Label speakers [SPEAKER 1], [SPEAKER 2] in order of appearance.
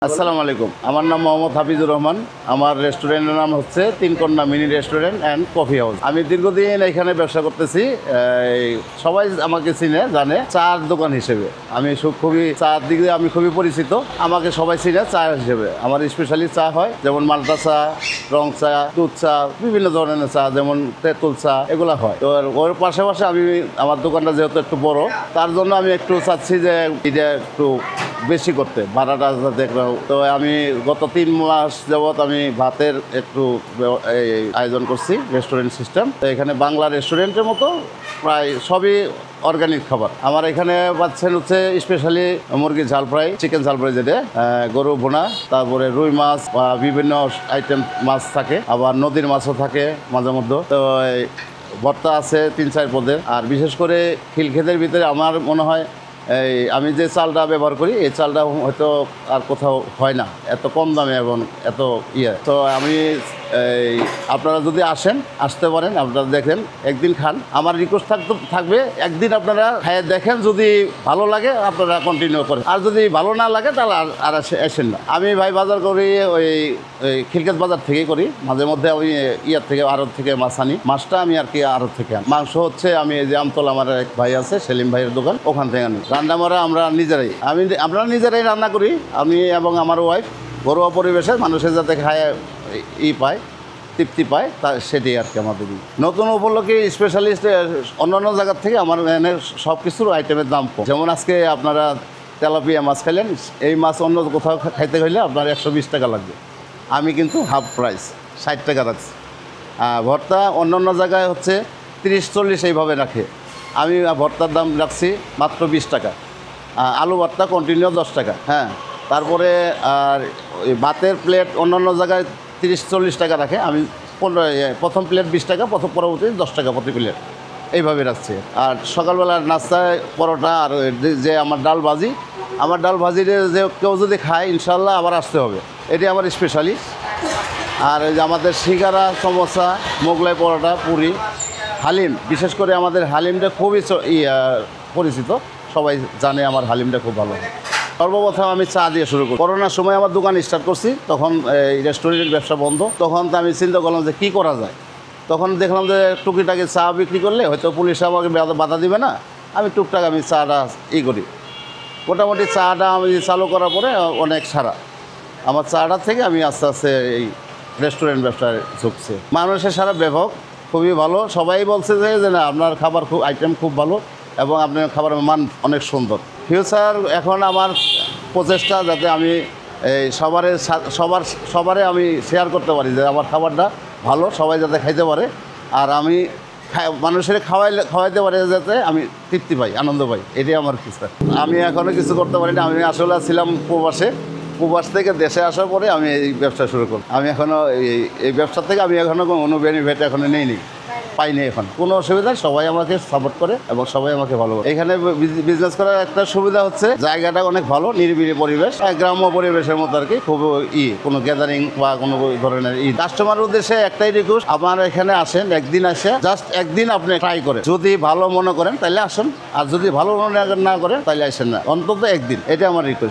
[SPEAKER 1] আসসালামু আলাইকুম, আমার নাম মোহাম্মদ হাফিজুর রহমান। আমার রেস্টুরেন্টের নাম হচ্ছে Tinkanya mini restaurant and coffee house. আমি দীর্ঘদিন এখানে ব্যবসা করতেছি। সবাই আমাকে চিনে, জানে চার দোকান হিসেবে। আমি খুবই চার দিক দিয়ে আমি খুবই পরিচিত। আমাকে সবাই চিনে চা হিসেবে। আমার স্পেশালি চা হয়, যেমন মাল্টা চা, রং চা, দুধ চা, বিভিন্ন ধরনের চা, যেমন তেঁতুল চা, এগুলো হয়। তো ওর পাশাপাশি আমি আমার দোকানটা যেহেতু একটু বড়, তার জন্য আমি একটু চাচ্ছি যে এটা একটু বেশি করতে, ভাড়াটা দেখলাম। তো আমি গত 3 মাস যাবৎ আমি ভাতের একটু আয়োজন করছি, রেস্টুরেন্ট সিস্টেম। তো এখানে বাংলা রেস্টুরেন্টের মতো প্রায় সবই অর্গানিক খাবার। আমার এখানে পাচ্ছেন হচ্ছে স্পেশালি মুরগির ঝাল ফ্রাই, চিকেন ঝাল ফ্রাই, যেটা গরু ভুনা, তারপরে রুই মাছ বা বিভিন্ন আইটেম মাছ থাকে, আবার নদীর মাছও থাকে মাঝে মধ্যে। তো ভর্তা আছে 3-4 পদের। আর বিশেষ করে খিলক্ষেতের ভিতরে আমার মনে হয় আমি যে চালটা ব্যবহার করি, এই চালটা হয়তো আর কোথাও হয় না, এত কম দামে এবং এত তো আমি আপনারা যদি আসতে পারেন, আপনারা দেখেন, একদিন খান। আমার রিকোয়েস্ট থাকবে একদিন আপনারা খাইয়ে দেখেন, যদি ভালো লাগে আপনারা কন্টিনিউ করেন, আর যদি ভালো না লাগে তাহলে আর আসেন না। আমি ভাই বাজার করি ওই খিলক্ষেত বাজার থেকেই করি। মাঝে মধ্যে আমি থেকে আড়ত থেকে মাছ আনি। মাছটা আমি আর কি আড়ত থেকে আনি। মাংস হচ্ছে আমি এই যে আমতলা, আমার এক ভাই আছে সেলিম ভাইয়ের দোকান, ওখান থেকে আনি। রান্না মারা আমরা নিজেরাই রান্না করি, আমি এবং আমার ওয়াইফ। ঘরোয়া পরিবেশে মানুষের যাতে খায় পায়, তৃপ্তি পায়, তা সেটাই আর কি আমাদের। নতুন উপলক্ষে স্পেশালিস্ট অন্যান্য জায়গার থেকে আমার এখানে সব কিছুর আইটেমের দাম কম। যেমন আজকে আপনারা তেলাপিয়া মাছ খাইলেন, এই মাছ অন্য কোথাও খাইতে গেলে আপনার 120 টাকা লাগবে। আমি কিন্তু হাফ প্রাইস 60 টাকা রাখছি। ভর্তা অন্য জায়গায় হচ্ছে 30-40 এইভাবে রাখে, আমি ভর্তার দাম রাখছি মাত্র 20 টাকা। আলু ভর্তা কন্টিনিউ 10 টাকা। হ্যাঁ, তারপরে আর ওই ভাতের প্লেট অন্যান্য জায়গায় 30-40 টাকা রাখে, আমি প্রথম প্লেট 20 টাকা, পরবর্তী 10 টাকা প্রতি প্লেট, এইভাবে রাখছি। আর সকালবেলার নাস্তায় পরোটা, আর যে আমার ডাল ভাজিটা যে কেউ যদি খায় ইনশাল্লাহ আবার আসতে হবে, এটি আমার স্পেশালি। আর ওই যে আমাদের সিঙ্গারা, সমোসা, মোগলাই পরোটা, পুরি, হালিম, বিশেষ করে আমাদের হালিমটা খুবই পরিচিত, সবাই জানে আমার হালিমটা খুব ভালো হয়। সর্বপ্রথম আমি চা দিয়ে শুরু করি। করোনার সময় আমার দোকান স্টার্ট করছি, তখন এই রেস্টুরেন্টের ব্যবসা বন্ধ। তখন তো আমি চিন্তা করলাম যে কী করা যায়। তখন দেখলাম যে টুকিটাকি চা বিক্রি করলে হয়তো পুলিশ আমাকে বাধা দিবে না, আমি টুকটাক আমি চাটা করি। মোটামুটি চাটা আমি চালু করার পরে অনেক সারা আমার চাটা থেকে আমি আস্তে আস্তে এই রেস্টুরেন্ট ব্যবসায় ঝুঁকছে। মানুষের সারা ব্যাপক খুবই ভালো, সবাই বলছে যে না, আপনার খাবার আইটেম খুব ভালো এবং আপনার খাবারের মান অনেক সুন্দর। ফিউচার এখন আমার প্রচেষ্টা যাতে আমি এই সবারে আমি শেয়ার করতে পারি যে আমার খাবারটা ভালো, সবাই যাতে খাইতে পারে, আর আমি মানুষের খাওয়াইতে পারে, যাতে আমি তৃপ্তি পাই, আনন্দ পাই, এটাই আমার ফিউচার। আমি এখনও কিছু করতে পারি না। আমি আসলে ছিলাম প্রবাস থেকে দেশে আসার পরে আমি এই ব্যবসা শুরু করি। আমি এখনও এই ব্যবসা থেকে আমি এখনও কোনো বেনিফিট এখনও নেইনি, পাইনি। এখন কোনো অসুবিধা, সবাই আমাকে সাপোর্ট করে এবং সবাই আমাকে ভালোবাসে। এখানে বিজনেস করার একটা সুবিধা হচ্ছে জায়গাটা অনেক ভালো, নিরিবিলি পরিবেশ, গ্রাম্য পরিবেশের মতো আর কি। খুব কোনো গ্যাদারিং বা কোনো ধরনের কাস্টমার উদ্দেশ্যে একটাই রিকোয়েস্ট, আমার এখানে আসেন, একদিন আসে জাস্ট একদিন আপনি ট্রাই করেন, যদি ভালো মনে করেন তাহলে আসুন, আর যদি ভালো মনে না করেন তাহলে আসেন না, অন্তত একদিন, এটা আমার রিকোয়েস্ট।